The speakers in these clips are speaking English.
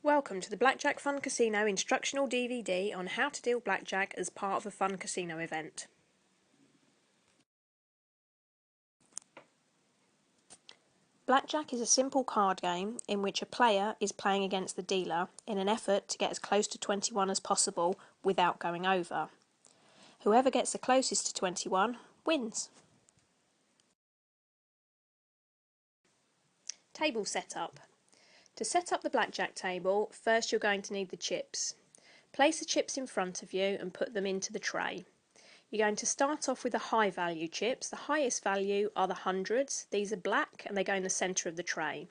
Welcome to the Blackjack Fun Casino instructional DVD on how to deal blackjack as part of a fun casino event. Blackjack is a simple card game in which a player is playing against the dealer in an effort to get as close to 21 as possible without going over. Whoever gets the closest to 21 wins. Table setup. To set up the blackjack table, first you're going to need the chips. Place the chips in front of you and put them into the tray. You're going to start off with the high value chips. The highest value are the hundreds. These are black and they go in the centre of the tray.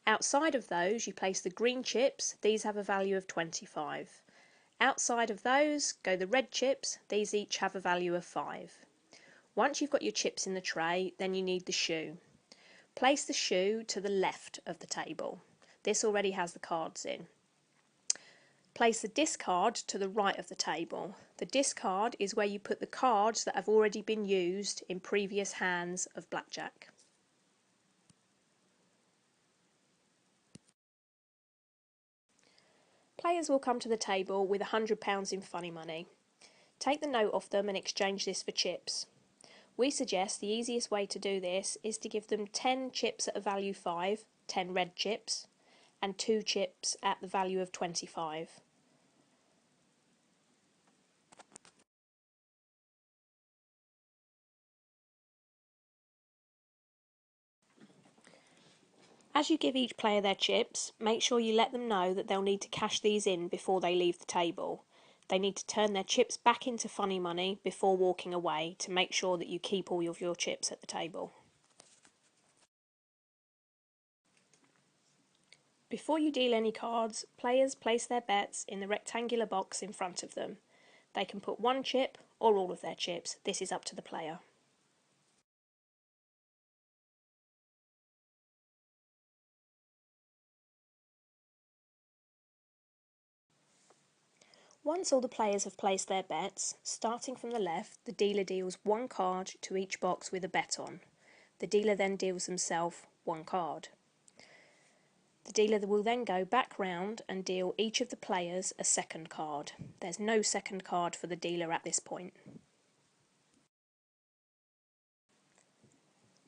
Outside of those you place the green chips. These have a value of 25. Outside of those go the red chips. These each have a value of 5. Once you've got your chips in the tray, then you need the shoe. Place the shoe to the left of the table. This already has the cards in. Place the discard to the right of the table. The discard is where you put the cards that have already been used in previous hands of blackjack. Players will come to the table with £100 in funny money. Take the note off them and exchange this for chips. We suggest the easiest way to do this is to give them 10 chips at a value 5, 10 red chips, and 2 chips at the value of 25. As you give each player their chips, make sure you let them know that they'll need to cash these in before they leave the table. They need to turn their chips back into funny money before walking away to make sure that you keep all of your chips at the table. Before you deal any cards, players place their bets in the rectangular box in front of them. They can put one chip or all of their chips. This is up to the player. Once all the players have placed their bets, starting from the left, the dealer deals one card to each box with a bet on. The dealer then deals himself one card. The dealer will then go back round and deal each of the players a second card. There's no second card for the dealer at this point.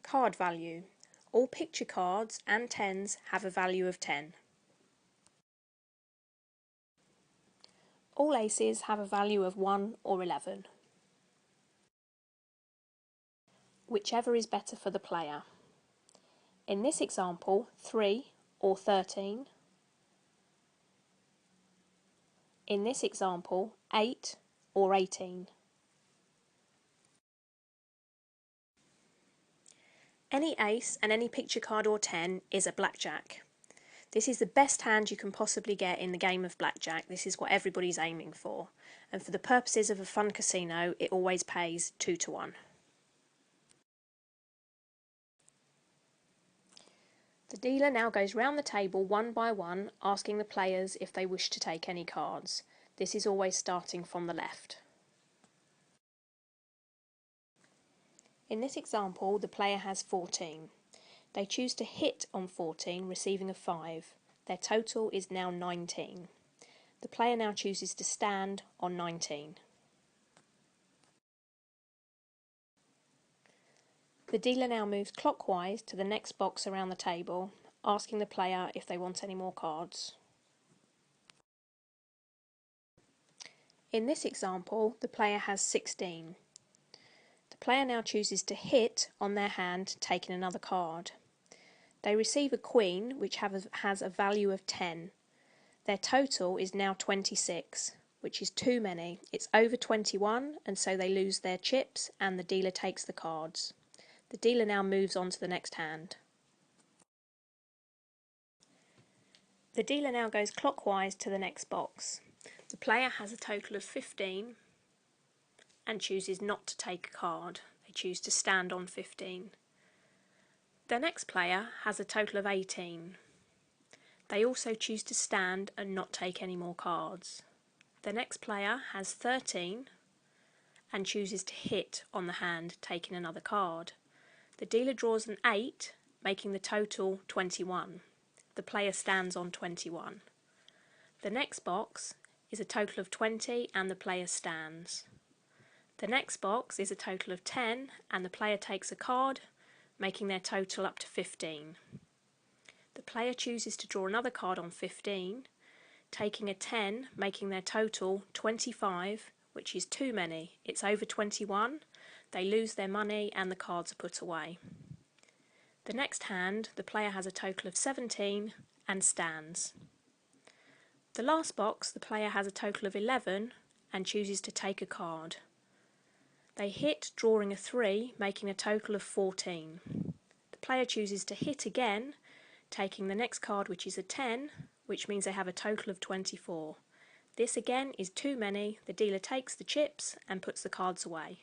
Card value. All picture cards and 10s have a value of 10. All aces have a value of 1 or 11. Whichever is better for the player. In this example, 3 or 13. In this example, 8 or 18. Any ace and any picture card or 10 is a blackjack. This is the best hand you can possibly get in the game of blackjack. This is what everybody's aiming for. And for the purposes of a fun casino, it always pays 2 to 1. The dealer now goes round the table one by one, asking the players if they wish to take any cards. This is always starting from the left. In this example, the player has 14. They choose to hit on 14, receiving a 5. Their total is now 19. The player now chooses to stand on 19. The dealer now moves clockwise to the next box around the table, asking the player if they want any more cards. In this example, the player has 16. The player now chooses to hit on their hand, taking another card. They receive a queen, which has a value of 10. Their total is now 26, which is too many. It's over 21, and so they lose their chips and the dealer takes the cards. The dealer now moves on to the next hand. The dealer now goes clockwise to the next box. The player has a total of 15 and chooses not to take a card. They choose to stand on 15. The next player has a total of 18. They also choose to stand and not take any more cards. The next player has 13 and chooses to hit on the hand, taking another card. The dealer draws an 8, making the total 21. The player stands on 21. The next box is a total of 20 and the player stands. The next box is a total of 10 and the player takes a card, making their total up to 15. The player chooses to draw another card on 15, taking a 10, making their total 25, which is too many. It's over 21. They lose their money and the cards are put away. The next hand, the player has a total of 17 and stands. The last box, the player has a total of 11 and chooses to take a card. They hit, drawing a 3, making a total of 14. The player chooses to hit again, taking the next card, which is a 10, which means they have a total of 24. This again is too many. The dealer takes the chips and puts the cards away.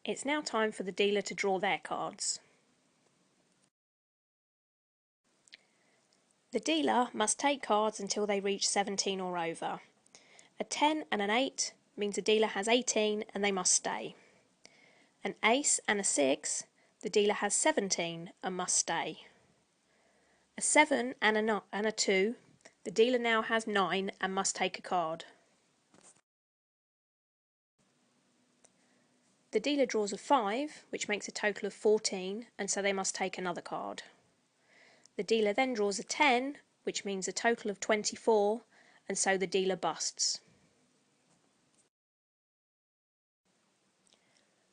It's now time for the dealer to draw their cards. The dealer must take cards until they reach 17 or over. A 10 and an 8 means the dealer has 18 and they must stay. An ace and a 6, the dealer has 17 and must stay. A 7 and a 2, the dealer now has 9 and must take a card. The dealer draws a 5, which makes a total of 14, and so they must take another card. The dealer then draws a 10, which means a total of 24, and so the dealer busts.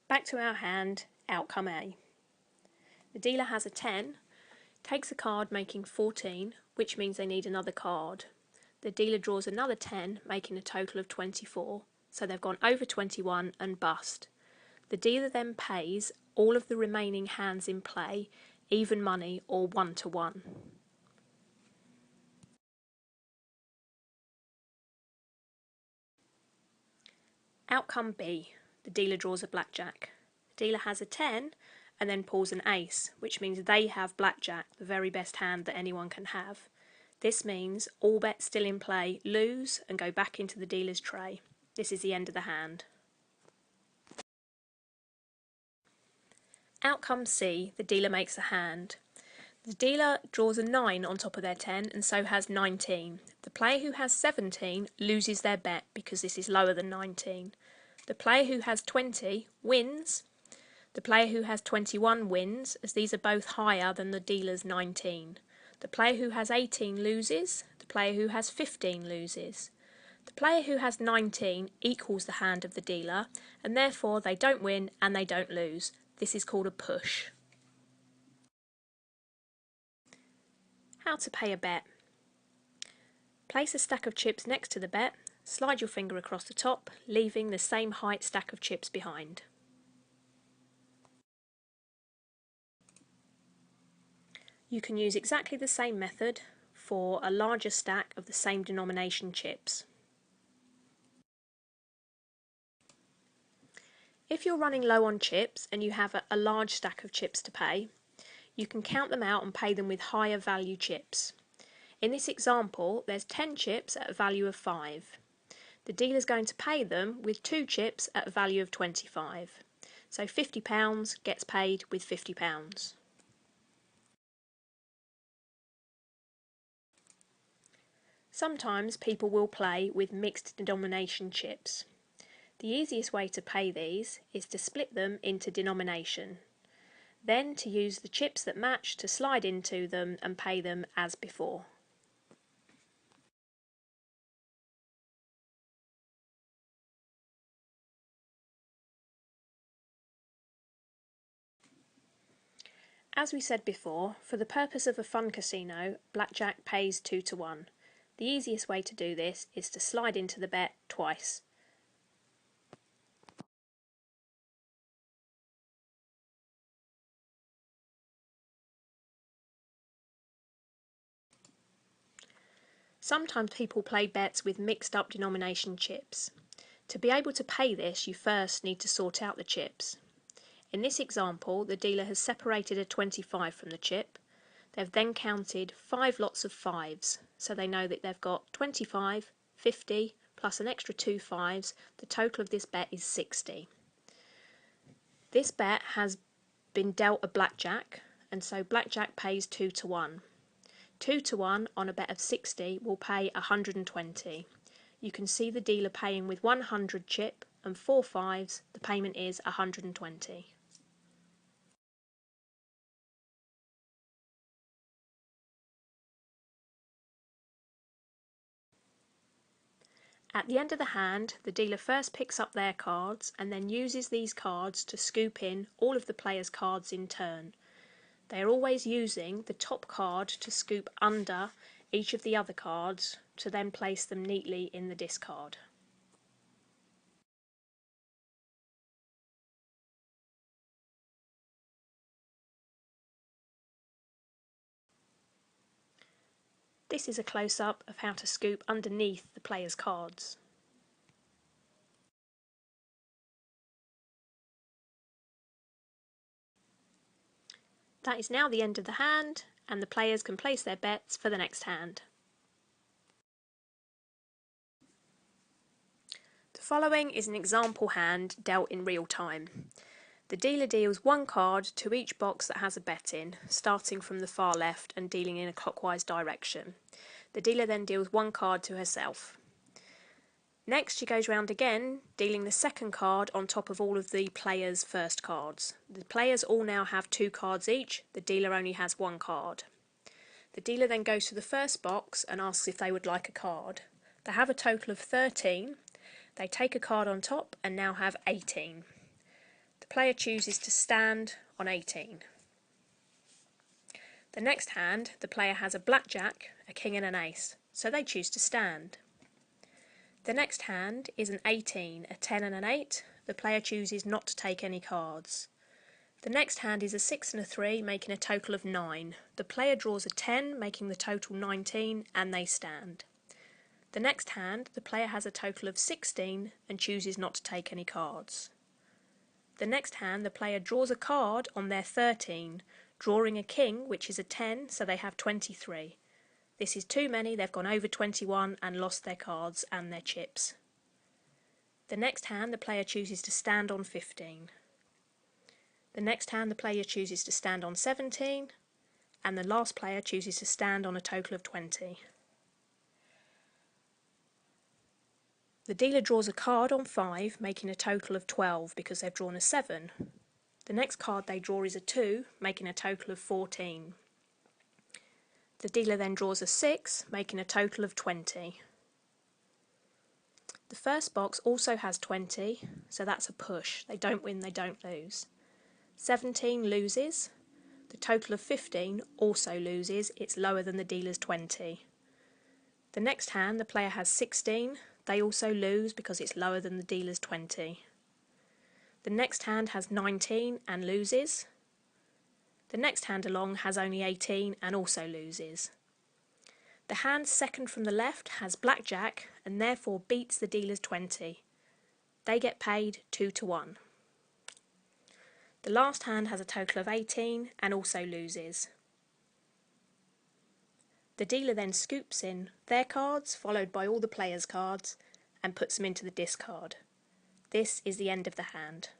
Back to our hand, outcome A. The dealer has a 10, takes a card making 14, which means they need another card. The dealer draws another 10, making a total of 24, so they've gone over 21 and bust. The dealer then pays all of the remaining hands in play, even money or 1-to-1. Outcome B. The dealer draws a blackjack. The dealer has a 10 and then pulls an ace, which means they have blackjack, the very best hand that anyone can have. This means all bets still in play lose and go back into the dealer's tray. This is the end of the hand. Outcome C. The dealer makes a hand. The dealer draws a 9 on top of their 10 and so has 19. The player who has 17 loses their bet because this is lower than 19. The player who has 20 wins. The player who has 21 wins, as these are both higher than the dealer's 19. The player who has 18 loses. The player who has 15 loses. The player who has 19 equals the hand of the dealer, and therefore they don't win and they don't lose. This is called a push. How to pay a bet. Place a stack of chips next to the bet, slide your finger across the top, leaving the same height stack of chips behind. You can use exactly the same method for a larger stack of the same denomination chips. If you're running low on chips and you have a large stack of chips to pay, you can count them out and pay them with higher value chips. In this example, there's 10 chips at a value of 5. The dealer's going to pay them with 2 chips at a value of 25. So £50 gets paid with £50. Sometimes people will play with mixed denomination chips. The easiest way to pay these is to split them into denomination. Then to use the chips that match to slide into them and pay them as before. As we said before, for the purpose of a fun casino, blackjack pays 2-to-1. The easiest way to do this is to slide into the bet twice. Sometimes people play bets with mixed up denomination chips. To be able to pay this, you first need to sort out the chips. In this example, the dealer has separated a 25 from the chip. They've then counted 5 lots of 5s, so they know that they've got 25, 50, plus an extra 2 5s. The total of this bet is 60. This bet has been dealt a blackjack, and so blackjack pays 2 to 1. 2 to 1 on a bet of 60 will pay 120. You can see the dealer paying with 100 chip and 4 5s. The payment is 120. At the end of the hand, the dealer first picks up their cards and then uses these cards to scoop in all of the players' cards in turn. They are always using the top card to scoop under each of the other cards to then place them neatly in the discard. This is a close-up of how to scoop underneath the players' cards. That is now the end of the hand, and the players can place their bets for the next hand. The following is an example hand dealt in real time. The dealer deals one card to each box that has a bet in, starting from the far left and dealing in a clockwise direction. The dealer then deals one card to herself. Next she goes round again, dealing the second card on top of all of the players' first cards. The players all now have 2 cards each, the dealer only has 1 card. The dealer then goes to the first box and asks if they would like a card. They have a total of 13. They take a card on top and now have 18. The player chooses to stand on 18. The next hand, the player has a blackjack, a king and an ace, so they choose to stand. The next hand is an 18, a 10 and an 8. The player chooses not to take any cards. The next hand is a 6 and a 3, making a total of 9. The player draws a 10, making the total 19, and they stand. The next hand, the player has a total of 16 and chooses not to take any cards. The next hand, the player draws a card on their 13, drawing a king, which is a 10, so they have 23. This is too many, they've gone over 21 and lost their cards and their chips. The next hand, the player chooses to stand on 15. The next hand, the player chooses to stand on 17, and the last player chooses to stand on a total of 20. The dealer draws a card on 5, making a total of 12 because they've drawn a 7. The next card they draw is a 2, making a total of 14. The dealer then draws a 6, making a total of 20. The first box also has 20, so that's a push. They don't win, they don't lose. 17 loses. The total of 15 also loses. It's lower than the dealer's 20. The next hand, the player has 16. They also lose because it's lower than the dealer's 20. The next hand has 19 and loses. The next hand along has only 18 and also loses. The hand second from the left has blackjack and therefore beats the dealer's 20. They get paid 2 to 1. The last hand has a total of 18 and also loses. The dealer then scoops in their cards, followed by all the players' cards, and puts them into the discard. This is the end of the hand.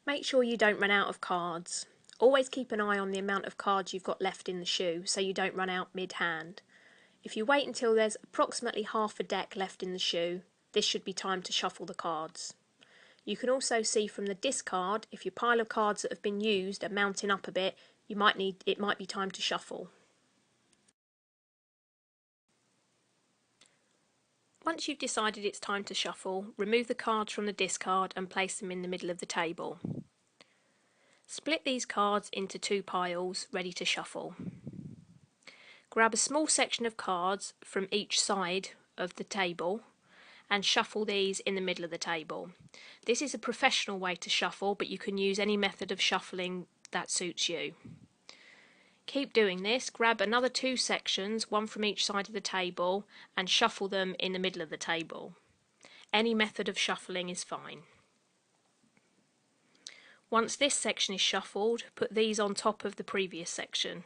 Make sure you don't run out of cards. Always keep an eye on the amount of cards you've got left in the shoe so you don't run out mid-hand. If you wait until there's approximately half a deck left in the shoe, this should be time to shuffle the cards. You can also see from the discard, if your pile of cards that have been used are mounting up a bit, it might be time to shuffle. Once you've decided it's time to shuffle, remove the cards from the discard and place them in the middle of the table. Split these cards into 2 piles, ready to shuffle. Grab a small section of cards from each side of the table and shuffle these in the middle of the table. This is a professional way to shuffle, but you can use any method of shuffling that suits you. Keep doing this, grab another 2 sections, one from each side of the table, and shuffle them in the middle of the table. Any method of shuffling is fine. Once this section is shuffled, put these on top of the previous section.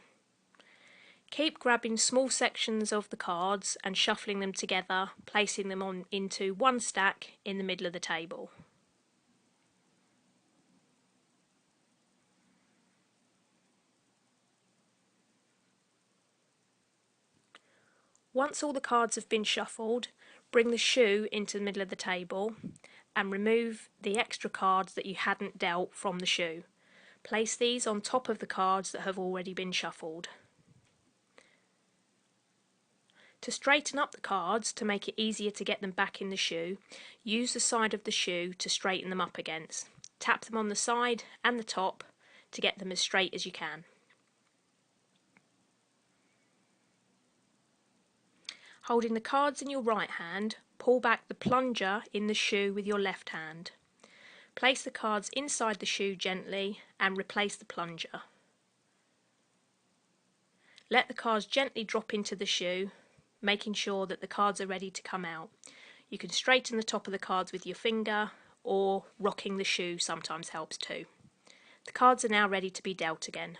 Keep grabbing small sections of the cards and shuffling them together, placing them into one stack in the middle of the table. Once all the cards have been shuffled, bring the shoe into the middle of the table and remove the extra cards that you hadn't dealt from the shoe. Place these on top of the cards that have already been shuffled. To straighten up the cards, to make it easier to get them back in the shoe, use the side of the shoe to straighten them up against. Tap them on the side and the top to get them as straight as you can. Holding the cards in your right hand, pull back the plunger in the shoe with your left hand. Place the cards inside the shoe gently and replace the plunger. Let the cards gently drop into the shoe, making sure that the cards are ready to come out. You can straighten the top of the cards with your finger, or rocking the shoe sometimes helps too. The cards are now ready to be dealt again.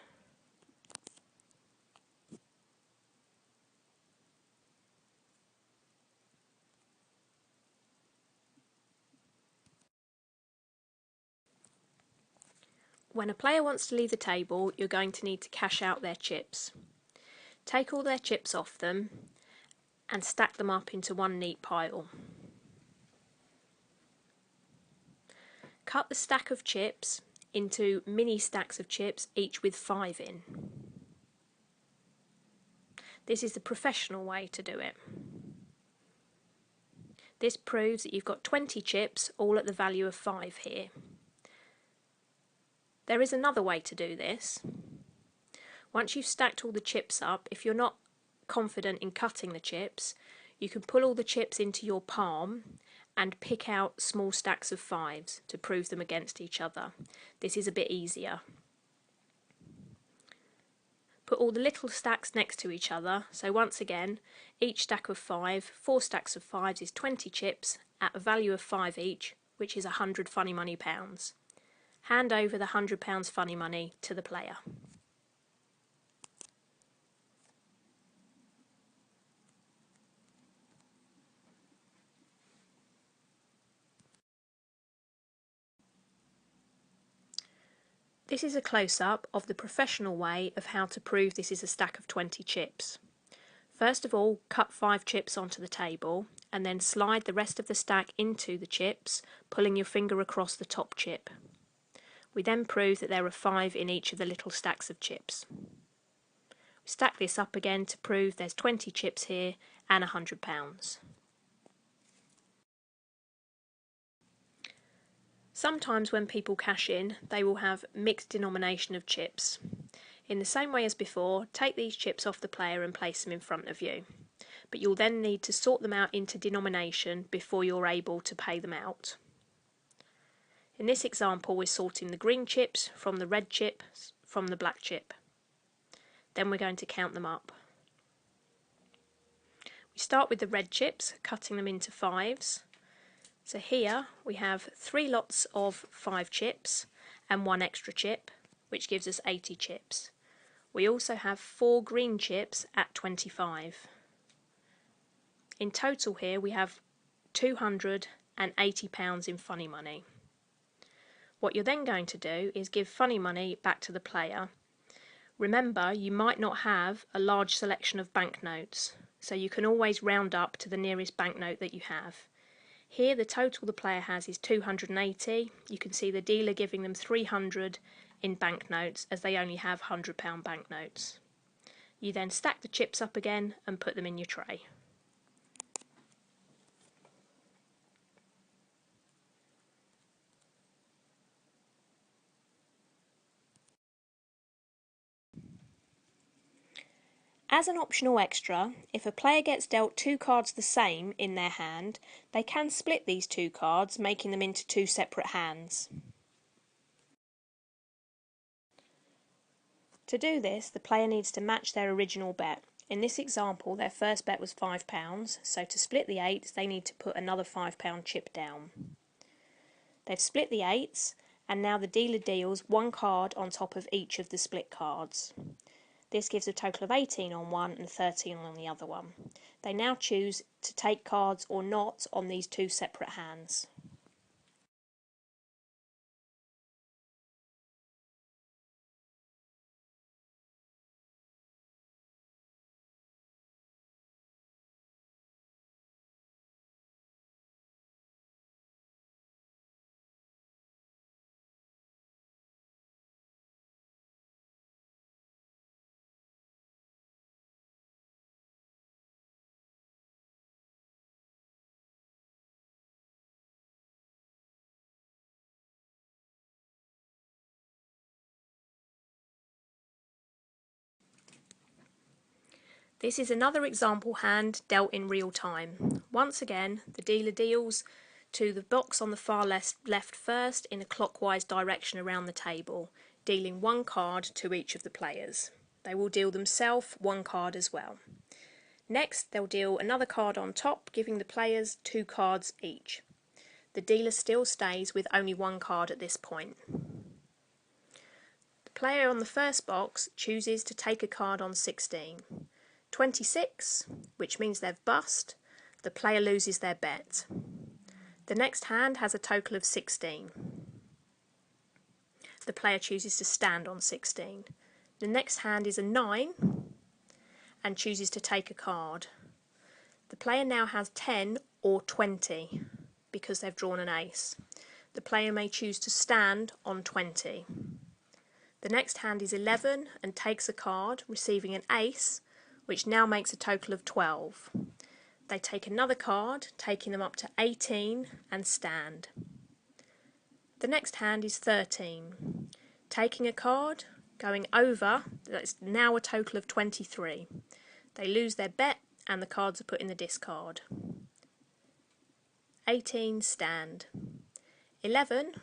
When a player wants to leave the table, you're going to need to cash out their chips. Take all their chips off them and stack them up into one neat pile. Cut the stack of chips into mini stacks of chips, each with 5 in. This is the professional way to do it. This proves that you've got 20 chips, all at the value of 5 here. There is another way to do this. Once you've stacked all the chips up, if you're not confident in cutting the chips, you can pull all the chips into your palm and pick out small stacks of 5s to prove them against each other. This is a bit easier. Put all the little stacks next to each other, so once again, each stack of 5, 4 stacks of 5s is 20 chips at a value of 5 each, which is 100 funny money pounds. Hand over the £100 funny money to the player. This is a close-up of the professional way of how to prove this is a stack of 20 chips. First of all, cut 5 chips onto the table and then slide the rest of the stack into the chips, pulling your finger across the top chip. We then prove that there are 5 in each of the little stacks of chips. We stack this up again to prove there's 20 chips here and £100. Sometimes when people cash in, they will have mixed denomination of chips. In the same way as before, take these chips off the player and place them in front of you. But you'll then need to sort them out into denomination before you're able to pay them out. In this example, we're sorting the green chips from the red chips from the black chip. Then we're going to count them up. We start with the red chips, cutting them into 5s. So here we have 3 lots of 5 chips and 1 extra chip, which gives us 80 chips. We also have 4 green chips at 25. In total here we have £280 in funny money. What you're then going to do is give funny money back to the player. Remember, you might not have a large selection of banknotes, so you can always round up to the nearest banknote that you have. Here the total the player has is 280. You can see the dealer giving them 300 in banknotes as they only have £100 banknotes. You then stack the chips up again and put them in your tray. As an optional extra, if a player gets dealt 2 cards the same in their hand, they can split these 2 cards, making them into 2 separate hands. To do this, the player needs to match their original bet. In this example, their first bet was £5, so to split the eights, they need to put another £5 chip down. They've split the eights, and now the dealer deals one card on top of each of the split cards. This gives a total of 18 on one and 13 on the other one. They now choose to take cards or not on these two separate hands. This is another example hand dealt in real time. Once again, the dealer deals to the box on the far left first in a clockwise direction around the table, dealing one card to each of the players. They will deal themselves one card as well. Next, they'll deal another card on top, giving the players two cards each. The dealer still stays with only one card at this point. The player on the first box chooses to take a card on 16. 26, which means they've bust, the player loses their bet. The next hand has a total of 16. The player chooses to stand on 16. The next hand is a 9 and chooses to take a card. The player now has 10 or 20 because they've drawn an ace. The player may choose to stand on 20. The next hand is 11 and takes a card, receiving an ace, which now makes a total of 12. They take another card, taking them up to 18 and stand. The next hand is 13. Taking a card, going over, that's now a total of 23. They lose their bet and the cards are put in the discard. 18 stand. 11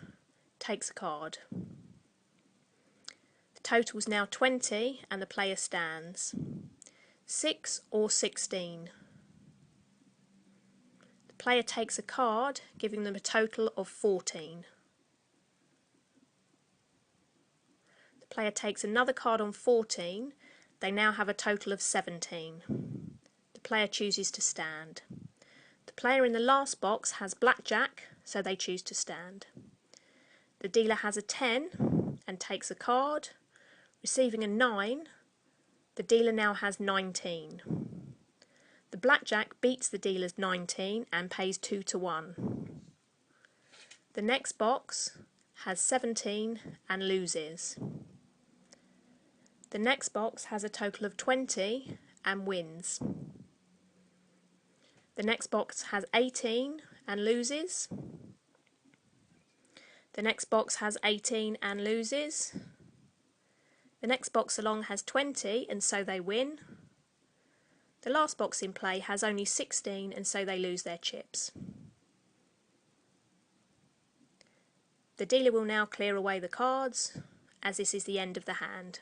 takes a card. The total is now 20 and the player stands. 6 or 16. The player takes a card, giving them a total of 14. The player takes another card on 14. They now have a total of 17. The player chooses to stand. The player in the last box has Blackjack, so they choose to stand. The dealer has a 10 and takes a card, receiving a 9. The dealer now has 19. The Blackjack beats the dealer's 19 and pays 2 to 1. The next box has 17 and loses. The next box has a total of 20 and wins. The next box has 18 and loses. The next box has 18 and loses. The next box along has 20 and so they win. The last box in play has only 16 and so they lose their chips. The dealer will now clear away the cards, as this is the end of the hand.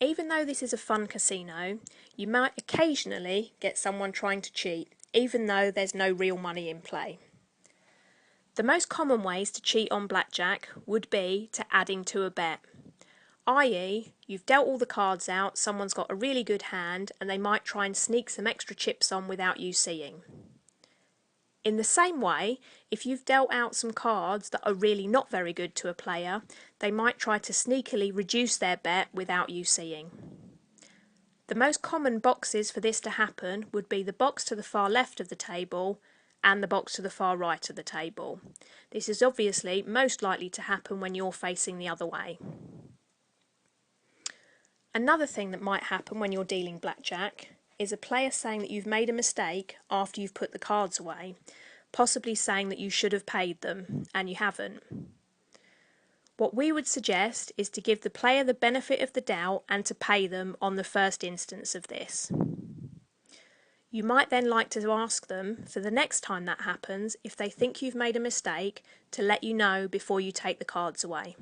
Even though this is a fun casino, you might occasionally get someone trying to cheat, even though there's no real money in play. The most common ways to cheat on blackjack would be to adding to a bet, i.e. you've dealt all the cards out, someone's got a really good hand, and they might try and sneak some extra chips on without you seeing. In the same way, if you've dealt out some cards that are really not very good to a player, they might try to sneakily reduce their bet without you seeing. The most common boxes for this to happen would be the box to the far left of the table and the box to the far right of the table. This is obviously most likely to happen when you're facing the other way. Another thing that might happen when you're dealing blackjack is a player saying that you've made a mistake after you've put the cards away, possibly saying that you should have paid them and you haven't. What we would suggest is to give the player the benefit of the doubt and to pay them on the first instance of this. You might then like to ask them, for the next time that happens, if they think you've made a mistake, to let you know before you take the cards away.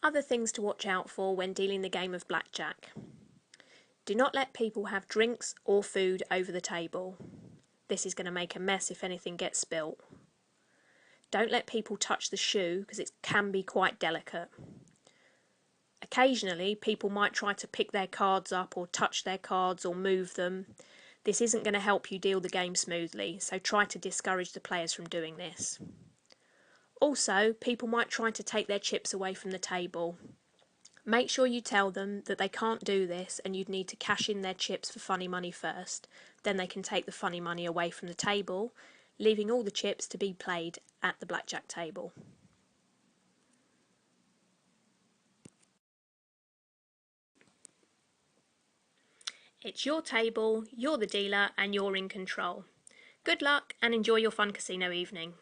Other things to watch out for when dealing the game of blackjack. Do not let people have drinks or food over the table. This is going to make a mess if anything gets spilt. Don't let people touch the shoe because it can be quite delicate. Occasionally, people might try to pick their cards up or touch their cards or move them. This isn't going to help you deal the game smoothly, so try to discourage the players from doing this. Also, people might try to take their chips away from the table. Make sure you tell them that they can't do this and you'd need to cash in their chips for funny money first. Then they can take the funny money away from the table, leaving all the chips to be played at the blackjack table. It's your table, you're the dealer, and you're in control. Good luck and enjoy your fun casino evening.